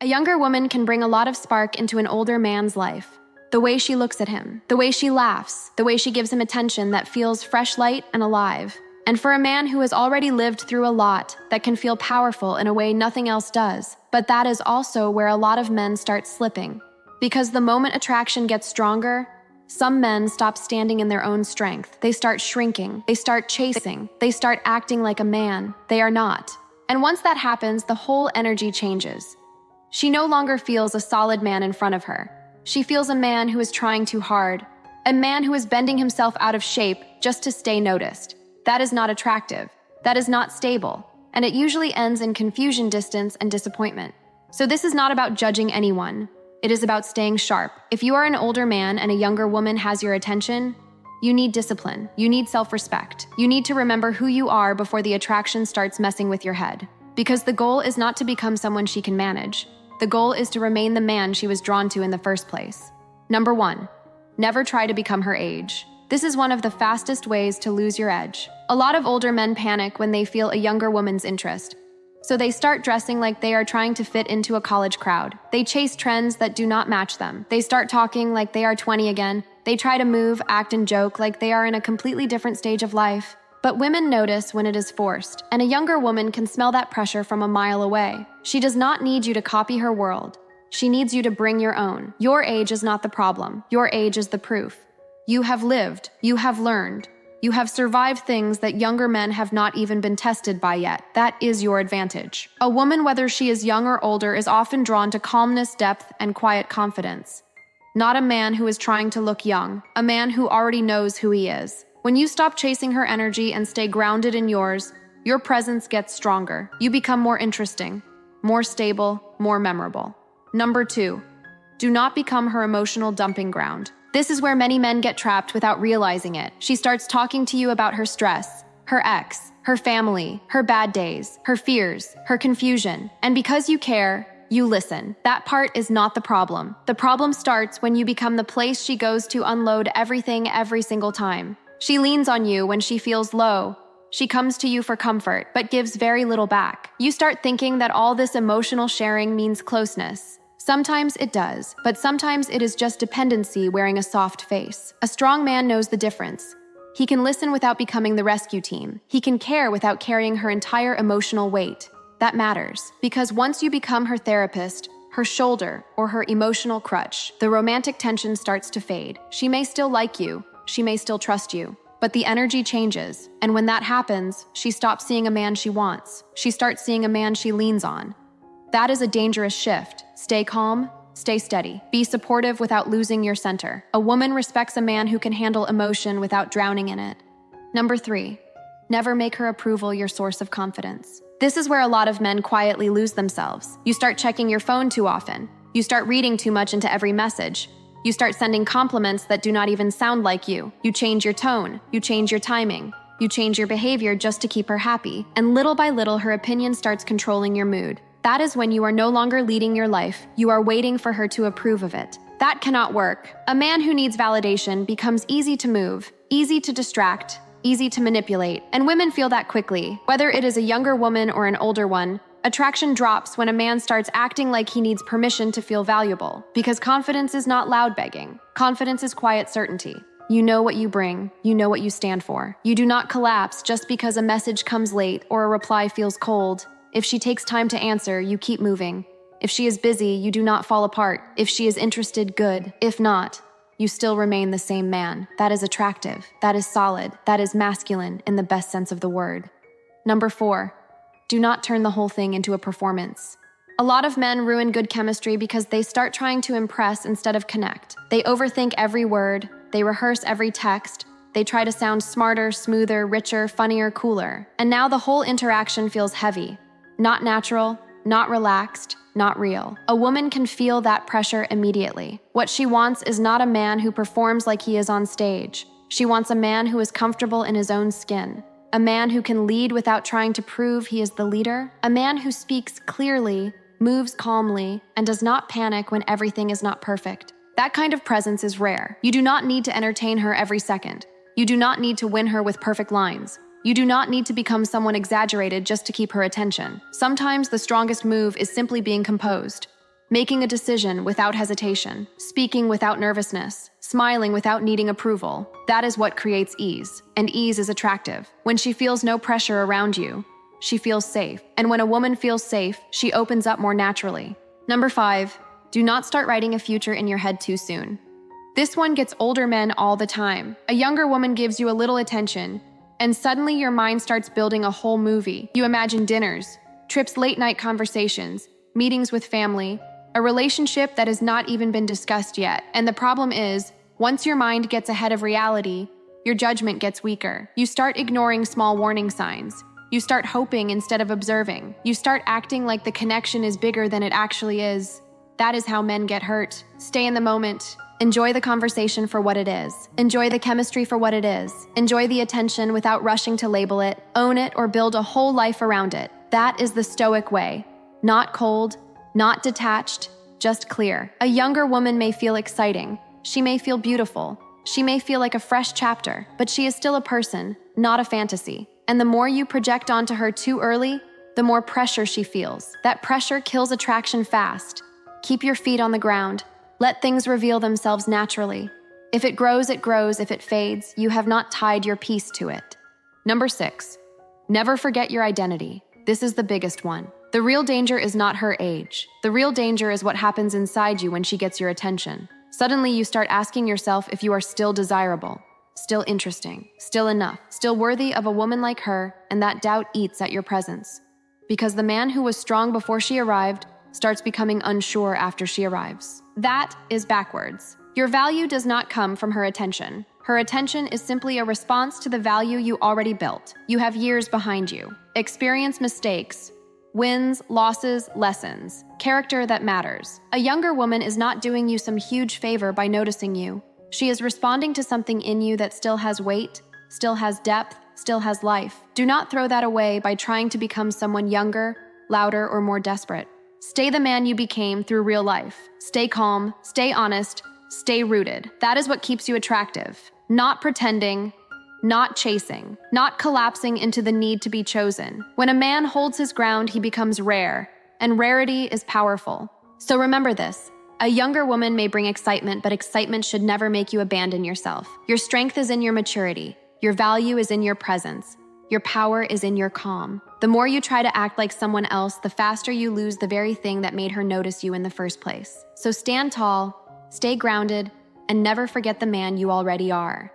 A younger woman can bring a lot of spark into an older man's life. The way she looks at him, the way she laughs, the way she gives him attention that feels fresh, light, and alive. And for a man who has already lived through a lot, that can feel powerful in a way nothing else does. But that is also where a lot of men start slipping. Because the moment attraction gets stronger, some men stop standing in their own strength. They start shrinking, they start chasing, they start acting like a man they are not. And once that happens, the whole energy changes. She no longer feels a solid man in front of her. She feels a man who is trying too hard, a man who is bending himself out of shape just to stay noticed. That is not attractive, that is not stable, and it usually ends in confusion, distance, and disappointment. So this is not about judging anyone. It is about staying sharp. If you are an older man and a younger woman has your attention, you need discipline, you need self-respect. You need to remember who you are before the attraction starts messing with your head. Because the goal is not to become someone she can manage. The goal is to remain the man she was drawn to in the first place. Number 1, never try to become her age. This is one of the fastest ways to lose your edge. A lot of older men panic when they feel a younger woman's interest. So they start dressing like they are trying to fit into a college crowd. They chase trends that do not match them. They start talking like they are 20 again. They try to move, act, and joke like they are in a completely different stage of life. But women notice when it is forced, and a younger woman can smell that pressure from a mile away. She does not need you to copy her world. She needs you to bring your own. Your age is not the problem. Your age is the proof. You have lived. You have learned. You have survived things that younger men have not even been tested by yet. That is your advantage. A woman, whether she is young or older, is often drawn to calmness, depth, and quiet confidence. Not a man who is trying to look young, a man who already knows who he is. When you stop chasing her energy and stay grounded in yours, your presence gets stronger. You become more interesting, more stable, more memorable. Number 2, do not become her emotional dumping ground. This is where many men get trapped without realizing it. She starts talking to you about her stress, her ex, her family, her bad days, her fears, her confusion. And because you care, you listen. That part is not the problem. The problem starts when you become the place she goes to unload everything every single time. She leans on you when she feels low. She comes to you for comfort, but gives very little back. You start thinking that all this emotional sharing means closeness. Sometimes it does, but sometimes it is just dependency wearing a soft face. A strong man knows the difference. He can listen without becoming the rescue team. He can care without carrying her entire emotional weight. That matters, because once you become her therapist, her shoulder, or her emotional crutch, the romantic tension starts to fade. She may still like you, she may still trust you, but the energy changes, and when that happens, she stops seeing a man she wants. She starts seeing a man she leans on. That is a dangerous shift. Stay calm, stay steady. Be supportive without losing your center. A woman respects a man who can handle emotion without drowning in it. Number 3, never make her approval your source of confidence. This is where a lot of men quietly lose themselves. You start checking your phone too often. You start reading too much into every message. You start sending compliments that do not even sound like you. You change your tone. You change your timing. You change your behavior just to keep her happy. And little by little, her opinion starts controlling your mood. That is when you are no longer leading your life. You are waiting for her to approve of it. That cannot work. A man who needs validation becomes easy to move, easy to distract, easy to manipulate. And women feel that quickly. Whether it is a younger woman or an older one, attraction drops when a man starts acting like he needs permission to feel valuable. Because confidence is not loud begging. Confidence is quiet certainty. You know what you bring. You know what you stand for. You do not collapse just because a message comes late or a reply feels cold. If she takes time to answer, you keep moving. If she is busy, you do not fall apart. If she is interested, good. If not, you still remain the same man. That is attractive. That is solid. That is masculine in the best sense of the word. Number 4, do not turn the whole thing into a performance. A lot of men ruin good chemistry because they start trying to impress instead of connect. They overthink every word. They rehearse every text. They try to sound smarter, smoother, richer, funnier, cooler. And now the whole interaction feels heavy. Not natural, not relaxed, not real. A woman can feel that pressure immediately. What she wants is not a man who performs like he is on stage. She wants a man who is comfortable in his own skin. A man who can lead without trying to prove he is the leader. A man who speaks clearly, moves calmly, and does not panic when everything is not perfect. That kind of presence is rare. You do not need to entertain her every second. You do not need to win her with perfect lines. You do not need to become someone exaggerated just to keep her attention. Sometimes the strongest move is simply being composed. Making a decision without hesitation, speaking without nervousness, smiling without needing approval. That is what creates ease, and ease is attractive. When she feels no pressure around you, she feels safe. And when a woman feels safe, she opens up more naturally. Number 5, do not start writing a future in your head too soon. This one gets older men all the time. A younger woman gives you a little attention, and suddenly your mind starts building a whole movie. You imagine dinners, trips, late-night conversations, meetings with family, a relationship that has not even been discussed yet. And the problem is, once your mind gets ahead of reality, your judgment gets weaker. You start ignoring small warning signs. You start hoping instead of observing. You start acting like the connection is bigger than it actually is. That is how men get hurt. Stay in the moment. Enjoy the conversation for what it is. Enjoy the chemistry for what it is. Enjoy the attention without rushing to label it, own it, or build a whole life around it. That is the Stoic way. Not cold, not detached, just clear. A younger woman may feel exciting. She may feel beautiful. She may feel like a fresh chapter, but she is still a person, not a fantasy. And the more you project onto her too early, the more pressure she feels. That pressure kills attraction fast. Keep your feet on the ground. Let things reveal themselves naturally. If it grows, it grows. If it fades, you have not tied your piece to it. Number 6, never forget your identity. This is the biggest one. The real danger is not her age. The real danger is what happens inside you when she gets your attention. Suddenly, you start asking yourself if you are still desirable, still interesting, still enough, still worthy of a woman like her, and that doubt eats at your presence. Because the man who was strong before she arrived starts becoming unsure after she arrives. That is backwards. Your value does not come from her attention. Her attention is simply a response to the value you already built. You have years behind you. Experience, mistakes, wins, losses, lessons, character that matters. A younger woman is not doing you some huge favor by noticing you. She is responding to something in you that still has weight, still has depth, still has life. Do not throw that away by trying to become someone younger, louder, or more desperate. Stay the man you became through real life. Stay calm, stay honest, stay rooted. That is what keeps you attractive. Not pretending, not chasing, not collapsing into the need to be chosen. When a man holds his ground, he becomes rare, and rarity is powerful. So remember this. A younger woman may bring excitement, but excitement should never make you abandon yourself. Your strength is in your maturity. Your value is in your presence. Your power is in your calm. The more you try to act like someone else, the faster you lose the very thing that made her notice you in the first place. So stand tall, stay grounded, and never forget the man you already are.